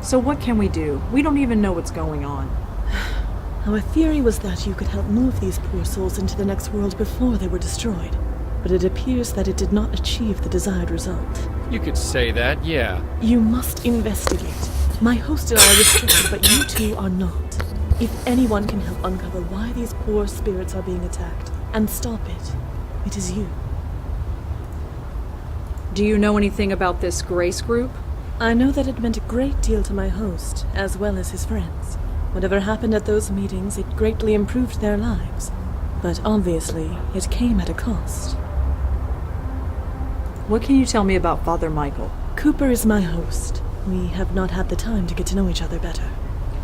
So what can we do? We don't even know what's going on. Our theory was that you could help move these poor souls into the next world before they were destroyed. But it appears that it did not achieve the desired result. You could say that, yeah. You must investigate. My host and I are restricted, but you two are not. If anyone can help uncover why these poor spirits are being attacked and stop it, it is you. Do you know anything about this Grace group? I know that it meant a great deal to my host, as well as his friends. Whatever happened at those meetings, it greatly improved their lives. But obviously, it came at a cost. What can you tell me about Father Michael? Cooper is my host. We have not had the time to get to know each other better.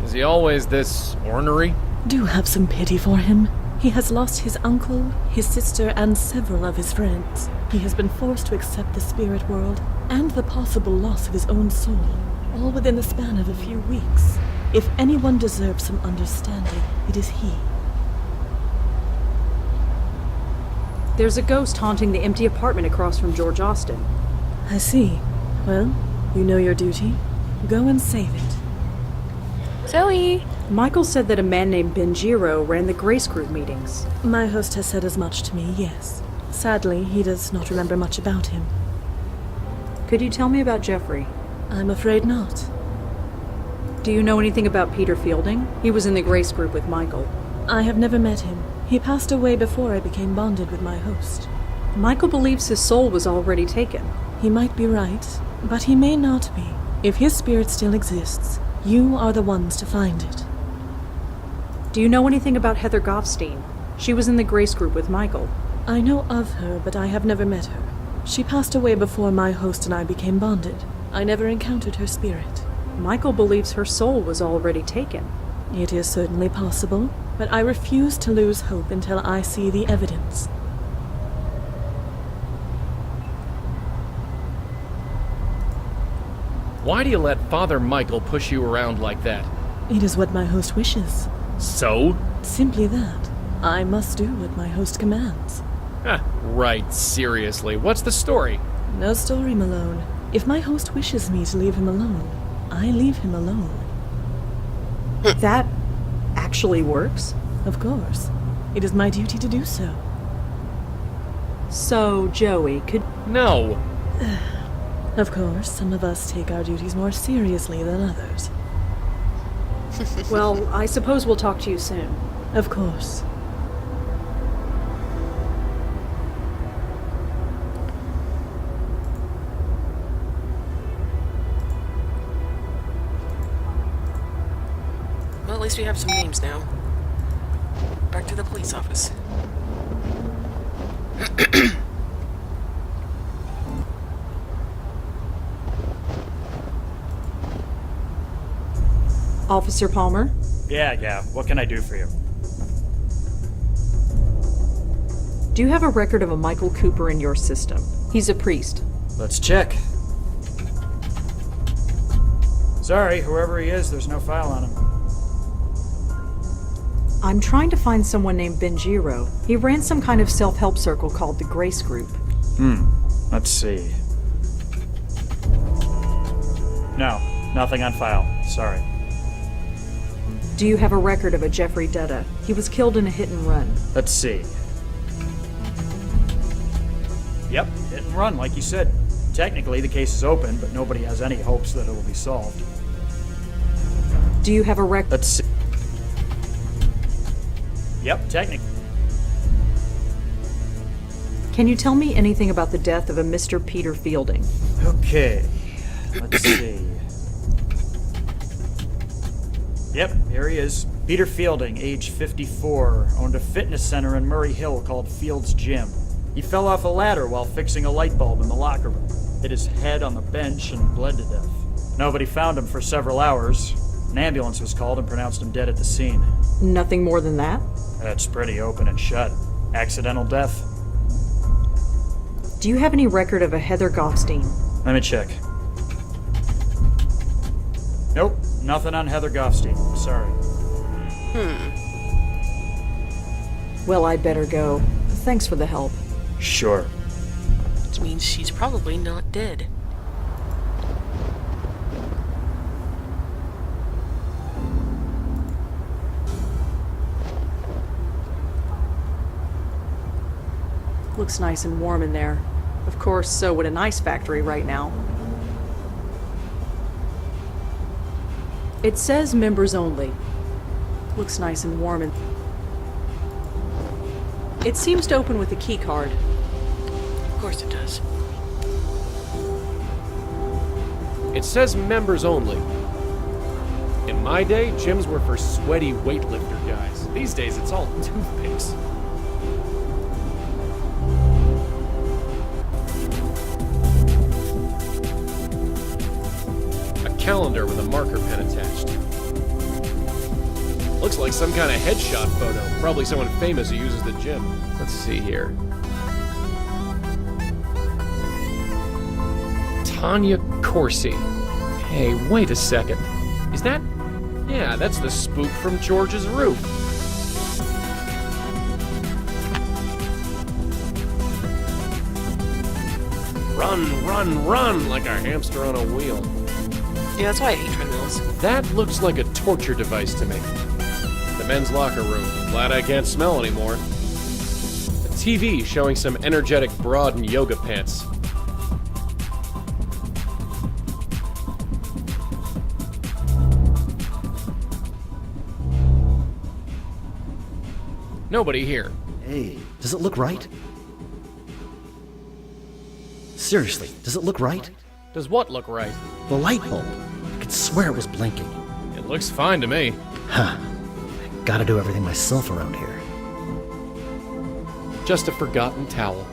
Is he always this ornery? Do have some pity for him. He has lost his uncle, his sister, and several of his friends. He has been forced to accept the spirit world and the possible loss of his own soul, all within the span of a few weeks. If anyone deserves some understanding, it is he. There's a ghost haunting the empty apartment across from George Austin. I see. Well, you know your duty. Go and save it. Zoe! Michael said that a man named Benjiro ran the Grace Group meetings. My host has said as much to me, yes. Sadly, he does not remember much about him. Could you tell me about Jeffrey? I'm afraid not. Do you know anything about Peter Fielding? He was in the Grace Group with Michael. I have never met him. He passed away before I became bonded with my host. Michael believes his soul was already taken. He might be right, but he may not be. If his spirit still exists, you are the ones to find it. Do you know anything about Heather Goffstein? She was in the Grace Group with Michael. I know of her, but I have never met her. She passed away before my host and I became bonded. I never encountered her spirit. Michael believes her soul was already taken. It is certainly possible, but I refuse to lose hope until I see the evidence. Why do you let Father Michael push you around like that? It is what my host wishes. So? Simply that. I must do what my host commands. Right, seriously. What's the story? No story, Malone. If my host wishes me to leave him alone, I leave him alone. That actually works? Of course. It is my duty to do so. So, Joey, could... No. Of course, some of us take our duties more seriously than others. Well, I suppose we'll talk to you soon. Of course. Well, at least we have some names now. Back to the police office. Officer Palmer? Yeah, what can I do for you? Do you have a record of a Michael Cooper in your system? He's a priest. Let's check. Sorry, whoever he is, there's no file on him. I'm trying to find someone named Benjiro. He ran some kind of self-help circle called the Grace Group. Let's see. No, nothing on file. Sorry. Do you have a record of a Jeffrey Dutta? He was killed in a hit and run. Let's see. Yep, hit and run, like you said. Technically, the case is open, but nobody has any hopes that it will be solved. Do you have a record? Let's see. Yep, technically. Can you tell me anything about the death of a Mr. Peter Fielding? Okay, let's see. Yep, here he is. Peter Fielding, age 54, owned a fitness center in Murray Hill called Field's Gym. He fell off a ladder while fixing a light bulb in the locker room, hit his head on the bench, and bled to death. Nobody found him for several hours. An ambulance was called and pronounced him dead at the scene. Nothing more than that? That's pretty open and shut. Accidental death. Do you have any record of a Heather Goffstein? Let me check. Nope, nothing on Heather Goffstein. Sorry. Well, I'd better go. Thanks for the help. Sure. Which means she's probably not dead. Looks nice and warm in there. Of course, so would an ice factory right now. It says members only. Looks nice and warm in... It seems to open with a key card. Of course it does. It says members only. In my day, gyms were for sweaty weightlifter guys. These days, it's all toothpicks. A calendar with a marker pen attached. Looks like some kind of headshot photo. Probably someone famous who uses the gym. Let's see here. Tanya Corsi. Hey, wait a second. Is that... Yeah, that's the spook from George's roof. Run, run, run like a hamster on a wheel. Yeah, that's why I hate treadmills. That looks like a torture device to me. The men's locker room. Glad I can't smell anymore. A TV showing some energetic broad in yoga pants. Nobody here. Hey, does it look right? Seriously, does it look right? Does what look right? The light bulb. I could swear it was blinking. It looks fine to me. Huh. Gotta do everything myself around here. Just a forgotten towel.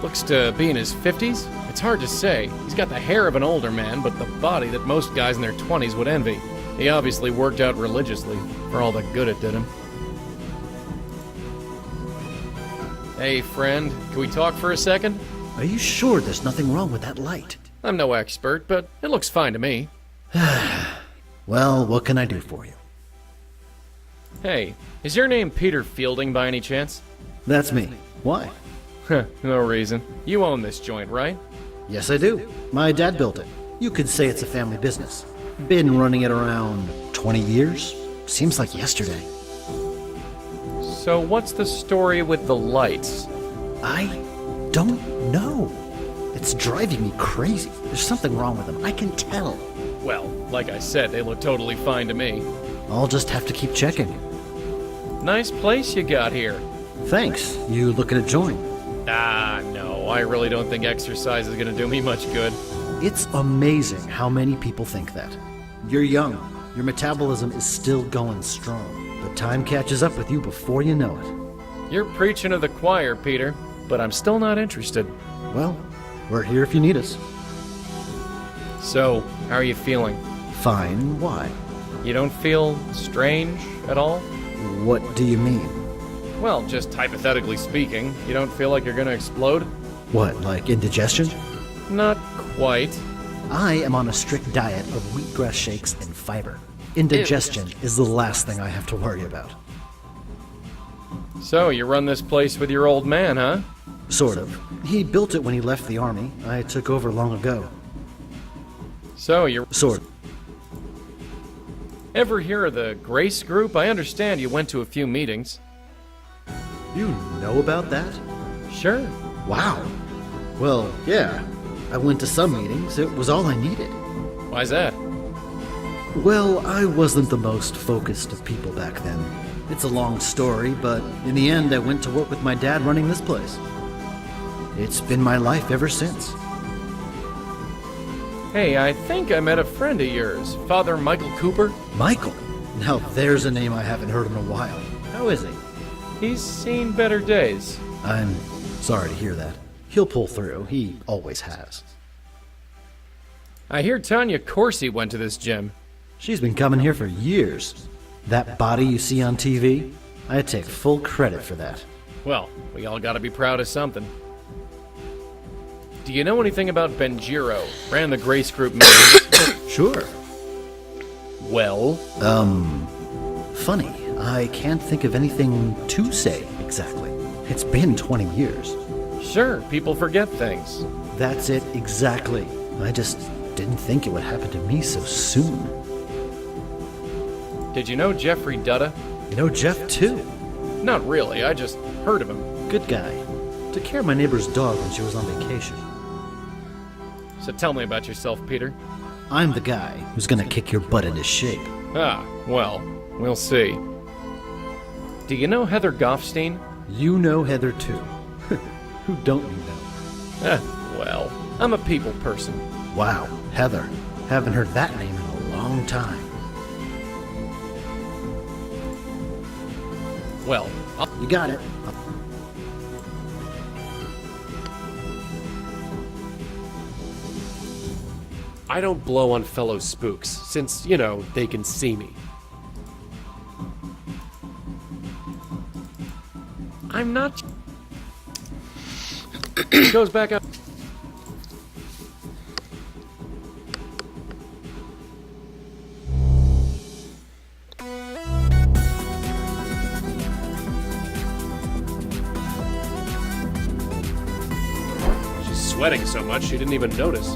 Looks to be in his 50s? It's hard to say. He's got the hair of an older man, but the body that most guys in their 20s would envy. He obviously worked out religiously, for all the good it did him. Hey, friend, can we talk for a second? Are you sure there's nothing wrong with that light? I'm no expert, but it looks fine to me. Well, what can I do for you? Hey, is your name Peter Fielding by any chance? That's me. Why? No reason. You own this joint, right? Yes, I do. My dad built it. You could say it's a family business. Been running it around 20 years? Seems like yesterday. So what's the story with the lights? I don't know. It's driving me crazy. There's something wrong with them. I can tell. Well, like I said, they look totally fine to me. I'll just have to keep checking. Nice place you got here. Thanks. You looking to join? Ah, no, I really don't think exercise is gonna do me much good. It's amazing how many people think that. You're young. Your metabolism is still going strong. But time catches up with you before you know it. You're preaching to the choir, Peter, but I'm still not interested. Well, we're here if you need us. So, how are you feeling? Fine. Why? You don't feel strange at all? What do you mean? Well, just hypothetically speaking, you don't feel like you're gonna explode? What, like indigestion? Not quite. I am on a strict diet of wheatgrass shakes and fiber. Indigestion is the last thing I have to worry about. So, you run this place with your old man, huh? Sort of. He built it when he left the army. I took over long ago. So, you're... Sort of. Ever hear of the Grace Group? I understand you went to a few meetings. You know about that? Sure. Wow. Well, yeah. I went to some meetings. It was all I needed. Why's that? Well, I wasn't the most focused of people back then. It's a long story, but in the end, I went to work with my dad running this place. It's been my life ever since. Hey, I think I met a friend of yours, Father Michael Cooper. Michael? Now there's a name I haven't heard in a while. How is he? He's seen better days. I'm sorry to hear that. He'll pull through. He always has. I hear Tanya Corsi went to this gym. She's been coming here for years. That body you see on TV, I take full credit for that. Well, we all gotta be proud of something. Do you know anything about Benjiro? Ran the Grace Group meetings. Sure. Well? Funny. I can't think of anything to say exactly. It's been 20 years. Sure, people forget things. That's it exactly. I just didn't think it would happen to me so soon. Did you know Jeffrey Dutta? You know Jeff, too? Not really, I just heard of him. Good guy. Took care of my neighbor's dog when she was on vacation. So tell me about yourself, Peter. I'm the guy who's gonna kick your butt into shape. Ah, well, we'll see. Do you know Heather Goffstein? You know Heather, too. Who don't you know? Well, I'm a people person. Wow, Heather. Haven't heard that name in a long time. Well, You got it. I don't blow on fellow spooks, since, you know, they can see me. I'm not... Goes back up. She's sweating so much she didn't even notice.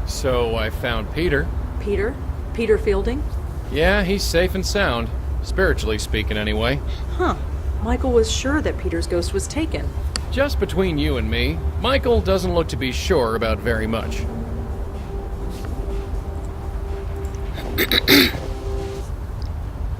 So I found Peter. Peter? Peter Fielding? Yeah, he's safe and sound. Spiritually speaking, anyway. Huh. Michael was sure that Peter's ghost was taken. Just between you and me, Michael doesn't look to be sure about very much.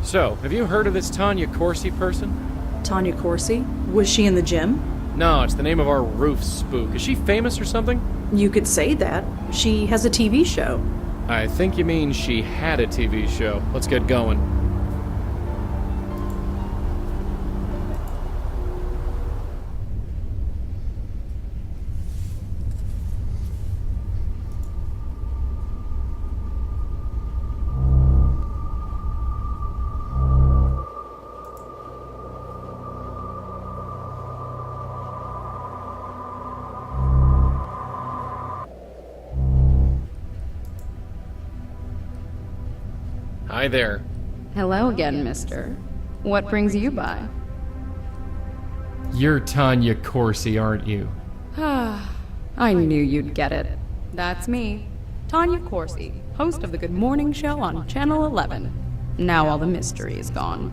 So, have you heard of this Tanya Corsi person? Tanya Corsi? Was she in the gym? No, it's the name of our roof spook. Is she famous or something? You could say that. She has a TV show. I think you mean she had a TV show. Let's get going. Hi there. Hello again, mister. What brings you by? You're Tanya Corsi, aren't you? I knew you'd get it. That's me, Tanya Corsi, host of the Good Morning Show on Channel 11. Now all the mystery is gone.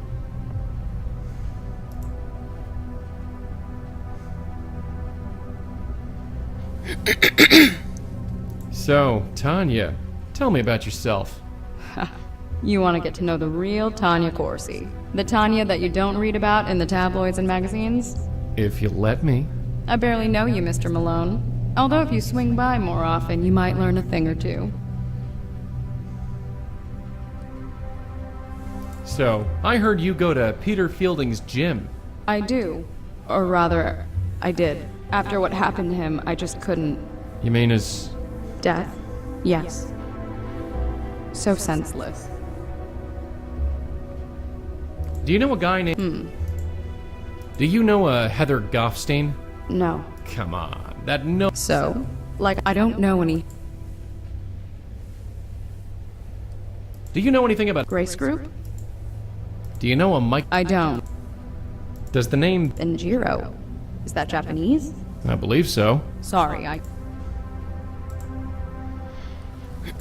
So, Tanya, tell me about yourself. You want to get to know the real Tanya Corsi. The Tanya that you don't read about in the tabloids and magazines? If you let me. I barely know you, Mr. Malone. Although if you swing by more often, you might learn a thing or two. So, I heard you go to Peter Fielding's gym. I do. Or rather, I did. After what happened to him, I just couldn't. You mean his... Death? Yes. So senseless. Do you know a guy named... Do you know a Heather Goffstein? No. Come on, that no... So? Like, I don't know any Do you know anything about... Grace Group? Do you know a Mike... I don't. Does the name... Benjiro. Is that Japanese? I believe so. Sorry,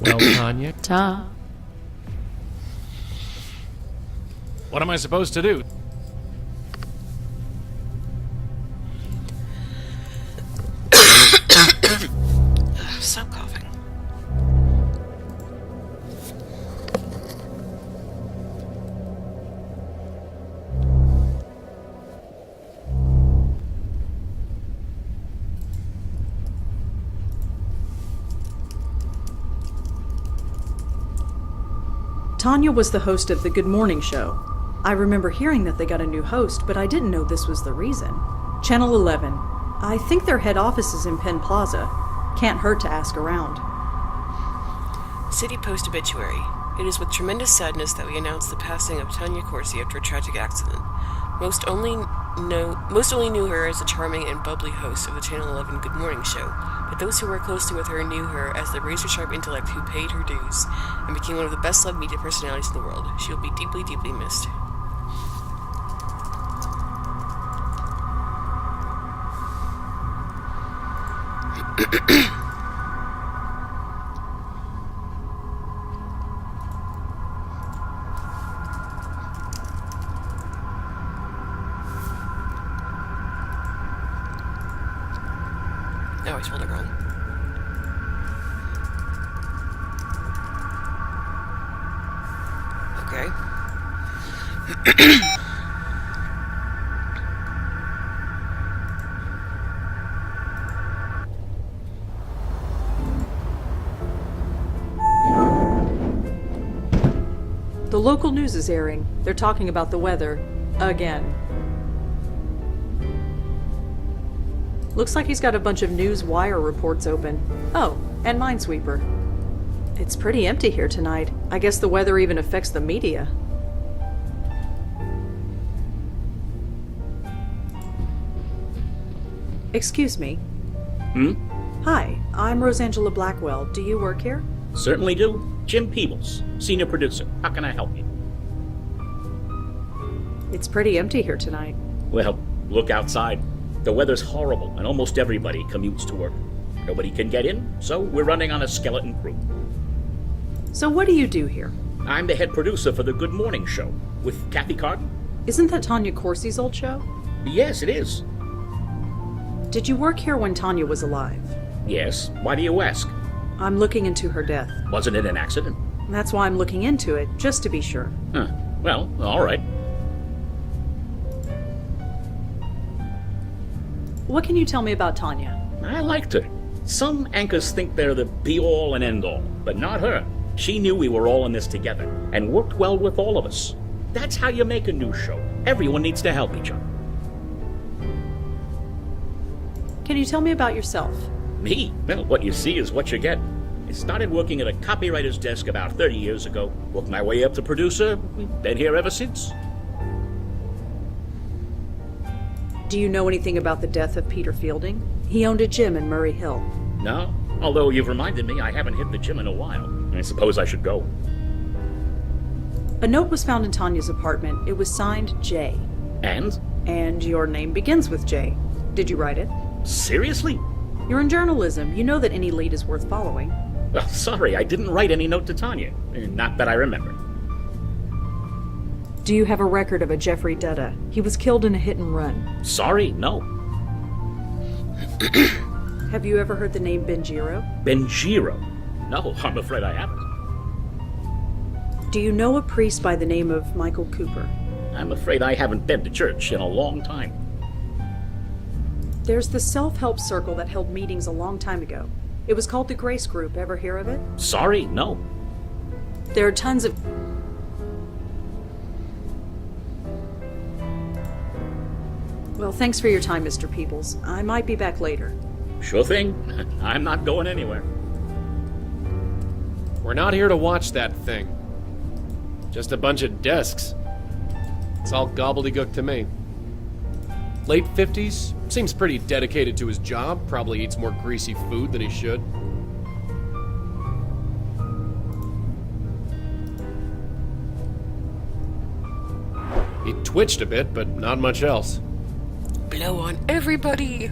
Well, Tanya, Ta. what am I supposed to do? Stop coughing. Tanya was the host of the Good Morning Show. I remember hearing that they got a new host, but I didn't know this was the reason. Channel 11. I think their head office is in Penn Plaza. Can't hurt to ask around. City Post obituary. It is with tremendous sadness that we announce the passing of Tanya Corsi after a tragic accident. Most only knew her as a charming and bubbly host of the Channel 11 Good Morning Show, but those who worked closely with her knew her as the razor-sharp intellect who paid her dues and became one of the best-loved media personalities in the world. She will be deeply, deeply missed. Oh, I spelled it wrong. Okay. The local news is airing. They're talking about the weather. Again. Looks like he's got a bunch of news wire reports open. Oh, and Minesweeper. It's pretty empty here tonight. I guess the weather even affects the media. Excuse me. Hi, I'm Rosangela Blackwell. Do you work here? Certainly do. Jim Peebles, senior producer. How can I help you? It's pretty empty here tonight. Well, look outside. The weather's horrible, and almost everybody commutes to work. Nobody can get in, so we're running on a skeleton crew. So what do you do here? I'm the head producer for the Good Morning Show with Kathy Carden. Isn't that Tanya Corsi's old show? Yes, it is. Did you work here when Tanya was alive? Yes. Why do you ask? I'm looking into her death. Wasn't it an accident? That's why I'm looking into it, just to be sure. Huh. Well, all right. What can you tell me about Tanya? I liked her. Some anchors think they're the be-all and end-all, but not her. She knew we were all in this together and worked well with all of us. That's how you make a news show. Everyone needs to help each other. Can you tell me about yourself? Me? Well, what you see is what you get. I started working at a copywriter's desk about 30 years ago. Worked my way up to producer. Been here ever since. Do you know anything about the death of Peter Fielding? He owned a gym in Murray Hill. No, although you've reminded me I haven't hit the gym in a while. I suppose I should go. A note was found in Tanya's apartment. It was signed J. And? And your name begins with J. Did you write it? Seriously? You're in journalism. You know that any lead is worth following. Well, sorry, I didn't write any note to Tanya. Not that I remember. Do you have a record of a Jeffrey Dutta? He was killed in a hit and run. Sorry, no. Have you ever heard the name Benjiro? Benjiro? No, I'm afraid I haven't. Do you know a priest by the name of Michael Cooper? I'm afraid I haven't been to church in a long time. There's the self-help circle that held meetings a long time ago. It was called the Grace Group. Ever hear of it? Sorry, no. There are tons of... Well, thanks for your time, Mr. Peebles. I might be back later. Sure thing. I'm not going anywhere. We're not here to watch that thing. Just a bunch of desks. It's all gobbledygook to me. Late 50s, seems pretty dedicated to his job, probably eats more greasy food than he should. He twitched a bit, but not much else. Blow on everybody!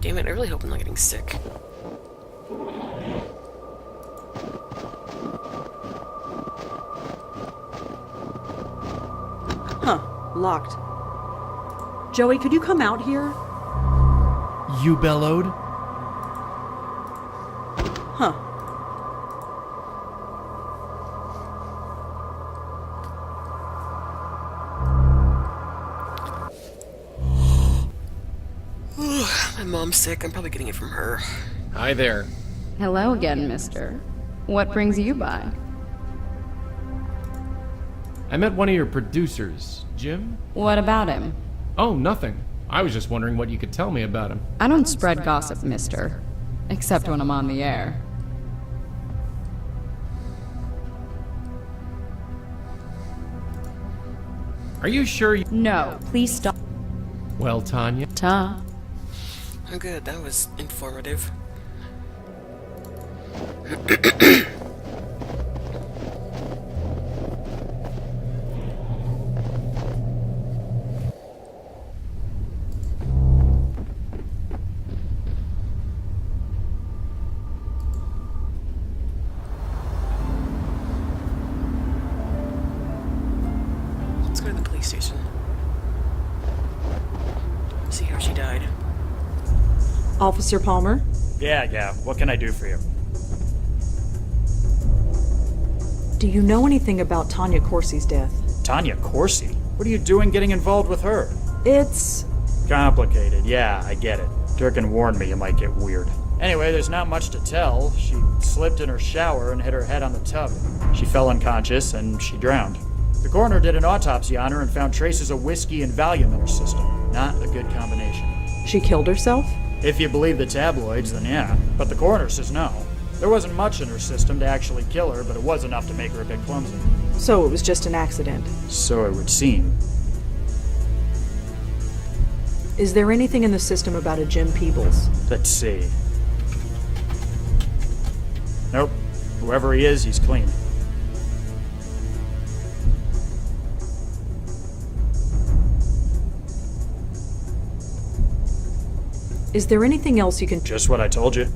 Damn it, I really hope I'm not getting sick. locked. Joey, could you come out here? You bellowed? Huh. My mom's sick. I'm probably getting it from her. Hi there. Hello again, mister. What brings you by? I met one of your producers, Jim? What about him? Oh, nothing. I was just wondering what you could tell me about him. I don't spread gossip, mister. Except when I'm on the air. Are you sure you... No, please stop. Well, Tanya? Ta. Oh, good. That was informative. Let's go to the police station. See how she died. Officer Palmer? Yeah, what can I do for you? Do you know anything about Tanya Corsi's death? Tanya Corsi? What are you doing getting involved with her? It's... Complicated, yeah, I get it. Durkin warned me it might get weird. Anyway, there's not much to tell. She slipped in her shower and hit her head on the tub. She fell unconscious and she drowned. The coroner did an autopsy on her and found traces of whiskey and Valium in her system. Not a good combination. She killed herself? If you believe the tabloids, then yeah. But the coroner says no. There wasn't much in her system to actually kill her, but it was enough to make her a bit clumsy. So it was just an accident. So it would seem. Is there anything in the system about a Jim Peebles? Let's see. Nope. Whoever he is, he's clean. Is there anything else you can... Just what I told you.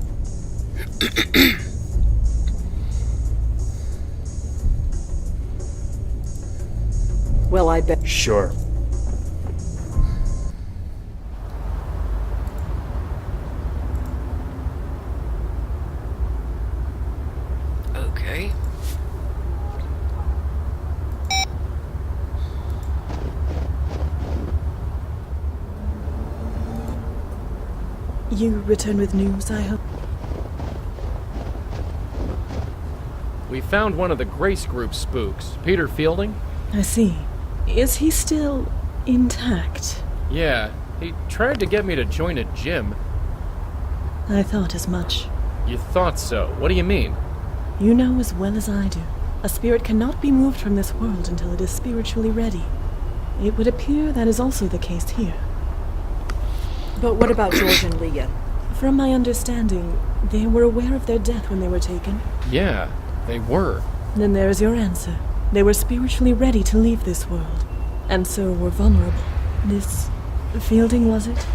Well, I bet... Sure. Okay. You return with news, I hope? We found one of the Grace Group spooks, Peter Fielding. I see. Is he still intact? Yeah, he tried to get me to join a gym. I thought as much. You thought so? What do you mean? You know as well as I do. A spirit cannot be moved from this world until it is spiritually ready. It would appear that is also the case here. But what about George and Leah? From my understanding, they were aware of their death when they were taken. Yeah, they were. Then there is your answer. They were spiritually ready to leave this world, and so were vulnerable. This Fielding, was it?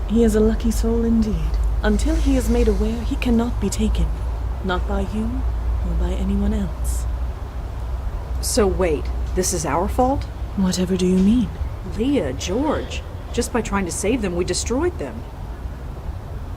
He is a lucky soul indeed. Until he is made aware, he cannot be taken. Not by you, or by anyone else. So wait, this is our fault? Whatever do you mean? Leah, George. Just by trying to save them, we destroyed them.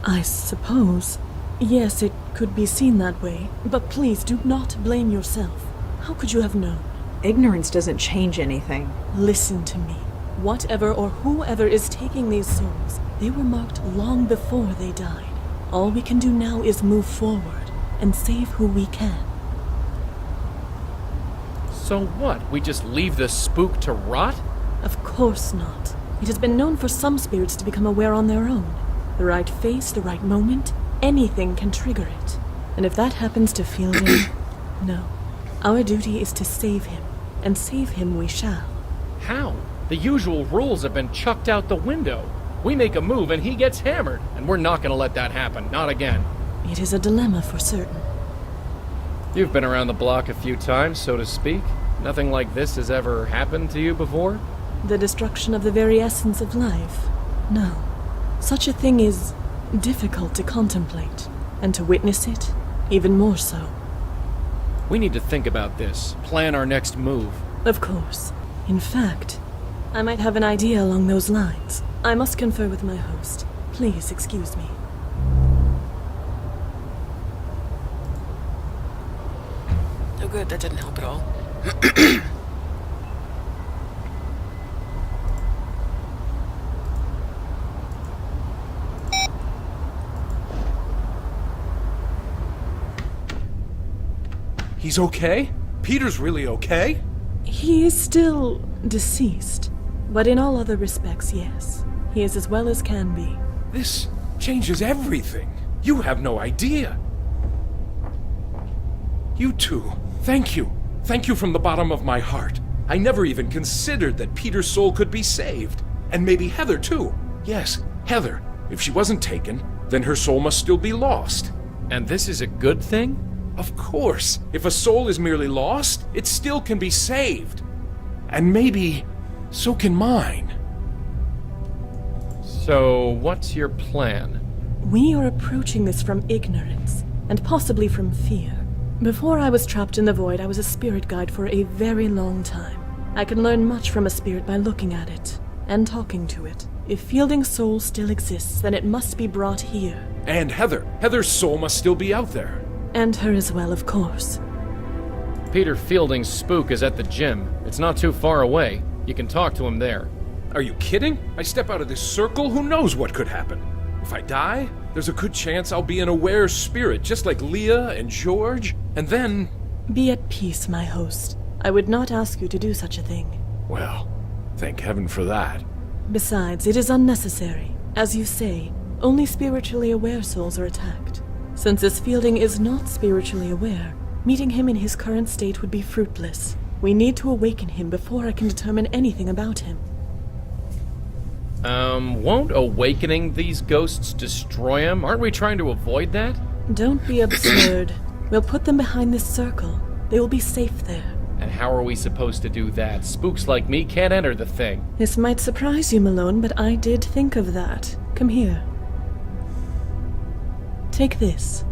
I suppose. Yes, it could be seen that way. But please do not blame yourself. How could you have known? Ignorance doesn't change anything. Listen to me. Whatever or whoever is taking these souls, they were marked long before they died. All we can do now is move forward and save who we can. So what? We just leave the spook to rot? Of course not. It has been known for some spirits to become aware on their own. The right face, the right moment, anything can trigger it. And if that happens to Fielding, no. Our duty is to save him, and save him we shall. How? The usual rules have been chucked out the window. We make a move and he gets hammered, and we're not gonna let that happen, not again. It is a dilemma for certain. You've been around the block a few times, so to speak. Nothing like this has ever happened to you before? The destruction of the very essence of life? No. Such a thing is difficult to contemplate, and to witness it, even more so. We need to think about this, plan our next move. Of course. In fact, I might have an idea along those lines. I must confer with my host. Please excuse me. Oh good, that didn't help at all. He's okay? Peter's really okay? He is still deceased, but in all other respects, yes. He is as well as can be. This changes everything. You have no idea. You two, thank you. Thank you from the bottom of my heart. I never even considered that Peter's soul could be saved. And maybe Heather, too. Yes, Heather. If she wasn't taken, then her soul must still be lost. And this is a good thing? Of course. If a soul is merely lost, it still can be saved. And maybe so can mine. So, what's your plan? We are approaching this from ignorance, and possibly from fear. Before I was trapped in the void, I was a spirit guide for a very long time. I can learn much from a spirit by looking at it, and talking to it. If Fielding's soul still exists, then it must be brought here. And Heather. Heather's soul must still be out there. And her as well, of course. Peter Fielding's spook is at the gym. It's not too far away. You can talk to him there. Are you kidding? I step out of this circle, who knows what could happen? If I die, there's a good chance I'll be an aware spirit, just like Leah and George, and then... Be at peace, my host. I would not ask you to do such a thing. Well, thank heaven for that. Besides, it is unnecessary. As you say, only spiritually aware souls are attacked. Since this Fielding is not spiritually aware, meeting him in his current state would be fruitless. We need to awaken him before I can determine anything about him. Won't awakening these ghosts destroy him? Aren't we trying to avoid that? Don't be absurd. We'll put them behind this circle. They will be safe there. And how are we supposed to do that? Spooks like me can't enter the thing. This might surprise you, Malone, but I did think of that. Come here. Take this.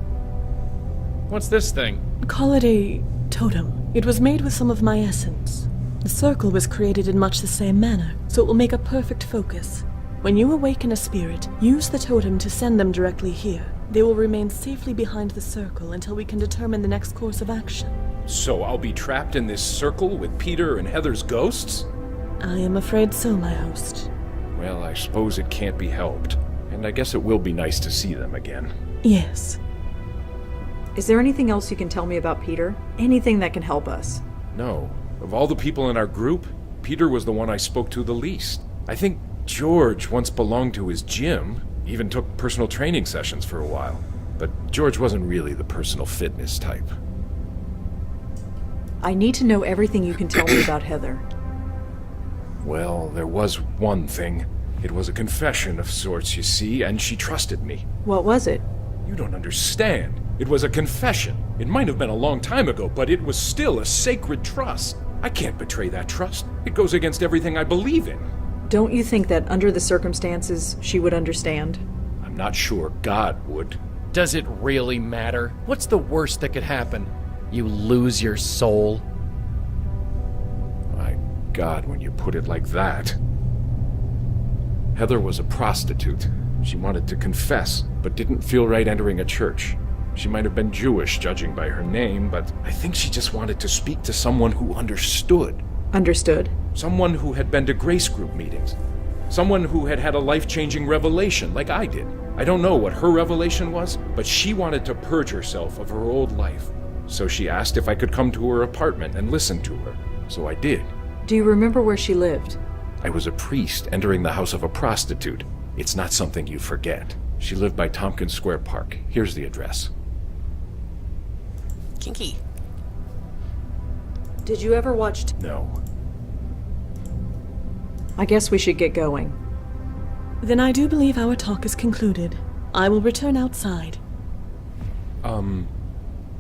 What's this thing? Call it a totem. It was made with some of my essence. The circle was created in much the same manner, so it will make a perfect focus. When you awaken a spirit, use the totem to send them directly here. They will remain safely behind the circle until we can determine the next course of action. So I'll be trapped in this circle with Peter and Heather's ghosts? I am afraid so, my host. Well, I suppose it can't be helped. And I guess it will be nice to see them again. Yes. Is there anything else you can tell me about Peter? Anything that can help us? No. Of all the people in our group, Peter was the one I spoke to the least. I think George once belonged to his gym, even took personal training sessions for a while. But George wasn't really the personal fitness type. I need to know everything you can tell me about Heather. Well, there was one thing. It was a confession of sorts, you see, and she trusted me. What was it? You don't understand. It was a confession. It might have been a long time ago, but it was still a sacred trust. I can't betray that trust. It goes against everything I believe in. Don't you think that under the circumstances, she would understand? I'm not sure God would. Does it really matter? What's the worst that could happen? You lose your soul? My God, when you put it like that. Heather was a prostitute. She wanted to confess, but didn't feel right entering a church. She might have been Jewish, judging by her name, but I think she just wanted to speak to someone who understood. Understood? Someone who had been to grace group meetings. Someone who had had a life-changing revelation, like I did. I don't know what her revelation was, but she wanted to purge herself of her old life. So she asked if I could come to her apartment and listen to her. So I did. Do you remember where she lived? I was a priest entering the house of a prostitute. It's not something you forget. She lived by Tompkins Square Park. Here's the address. Kinky. Did you ever watch... No. I guess we should get going. Then I do believe our talk is concluded. I will return outside.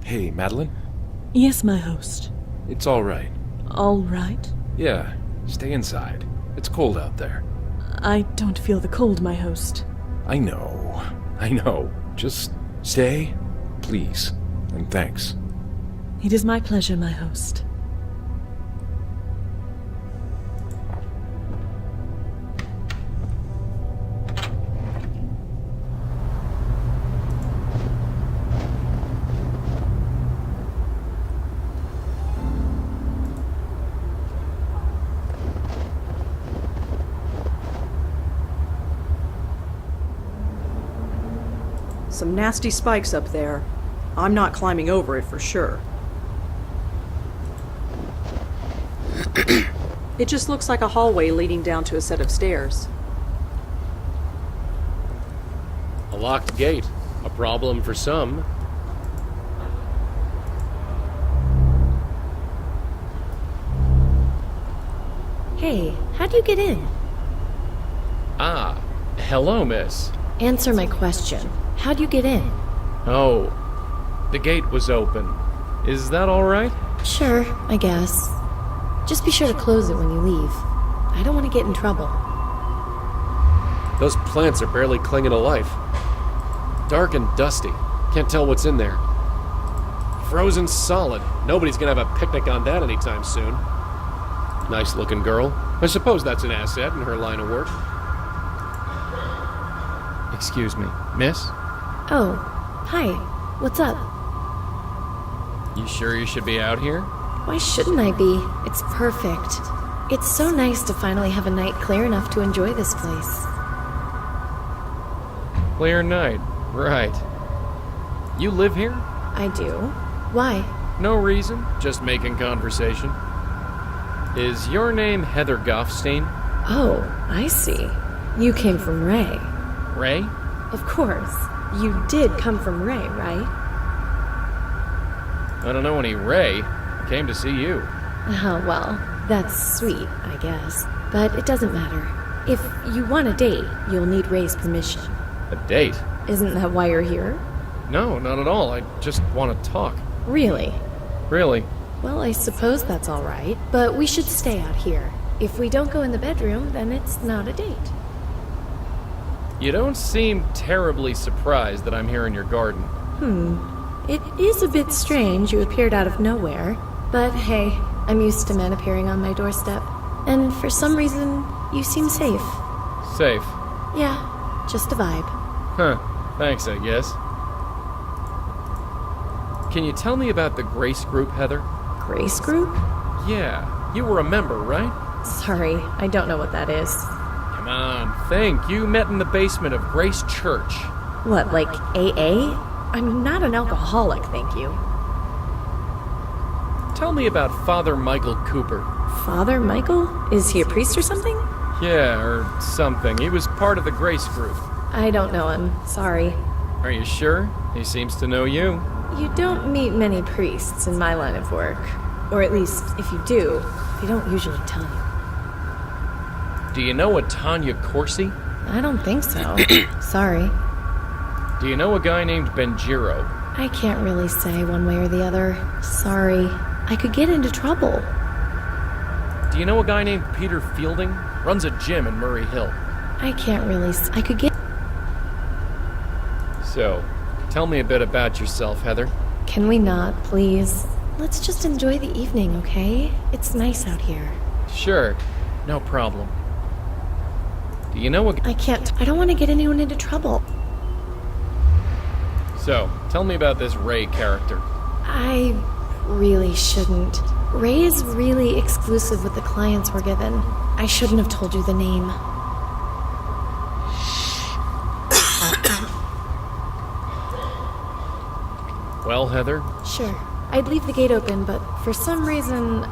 Hey, Madeline? Yes, my host. It's all right. All right? Yeah, stay inside. It's cold out there. I don't feel the cold, my host. I know. Just stay, please, and thanks. It is my pleasure, my host. Some nasty spikes up there. I'm not climbing over it for sure. It just looks like a hallway leading down to a set of stairs. A locked gate. A problem for some. Hey, how'd you get in? Ah, hello, miss. Answer my question. How'd you get in? Oh, the gate was open. Is that all right? Sure, I guess. Just be sure to close it when you leave. I don't want to get in trouble. Those plants are barely clinging to life. Dark and dusty. Can't tell what's in there. Frozen solid. Nobody's gonna have a picnic on that anytime soon. Nice looking girl. I suppose that's an asset in her line of work. Excuse me, miss? Oh, hi. What's up? You sure you should be out here? Why shouldn't I be? It's perfect. It's so nice to finally have a night clear enough to enjoy this place. Clear night, right. You live here? I do. Why? No reason, just making conversation. Is your name Heather Goffstein? Oh, I see. You came from Ray. Ray? Of course. You did come from Ray, right? I don't know any Ray. I came to see you. Oh, well, that's sweet, I guess. But it doesn't matter. If you want a date, you'll need Ray's permission. A date? Isn't that why you're here? No, not at all. I just want to talk. Really? Really? Well, I suppose that's all right. But we should stay out here. If we don't go in the bedroom, then it's not a date. You don't seem terribly surprised that I'm here in your garden. It is a bit strange you appeared out of nowhere. But hey, I'm used to men appearing on my doorstep. And for some reason, you seem safe. Safe? Yeah, just a vibe. Huh. Thanks, I guess. Can you tell me about the Grace Group, Heather? Grace Group? Yeah. You were a member, right? Sorry, I don't know what that is. Come on, think. You met in the basement of Grace Church. What, like AA? I'm not an alcoholic, thank you. Tell me about Father Michael Cooper. Father Michael? Is he a priest or something? Yeah, or something. He was part of the Grace Group. I don't know him, sorry. Are you sure? He seems to know you. You don't meet many priests in my line of work. Or at least, if you do, they don't usually tell you. Do you know a Tanya Corsi? I don't think so. Sorry. Do you know a guy named Benjiro? I can't really say one way or the other. Sorry. I could get into trouble. Do you know a guy named Peter Fielding? Runs a gym in Murray Hill. I can't really I could get... So, tell me a bit about yourself, Heather. Can we not, please? Let's just enjoy the evening, okay? It's nice out here. Sure. No problem. Do you know a... I don't want to get anyone into trouble. So, tell me about this Ray character. I really shouldn't. Ray is really exclusive with the clients we're given. I shouldn't have told you the name. Well, Heather? Sure. I'd leave the gate open, but for some reason,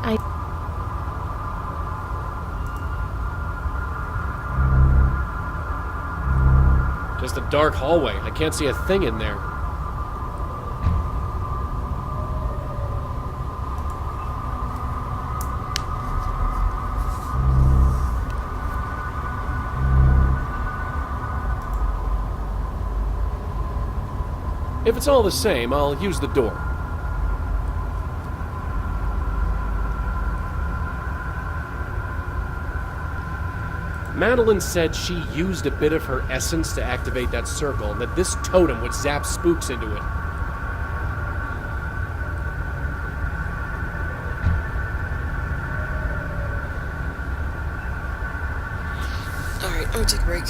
Just a dark hallway. I can't see a thing in there. If it's all the same, I'll use the door. Madeline said she used a bit of her essence to activate that circle, and that this totem would zap spooks into it. Alright, I'm gonna take a break.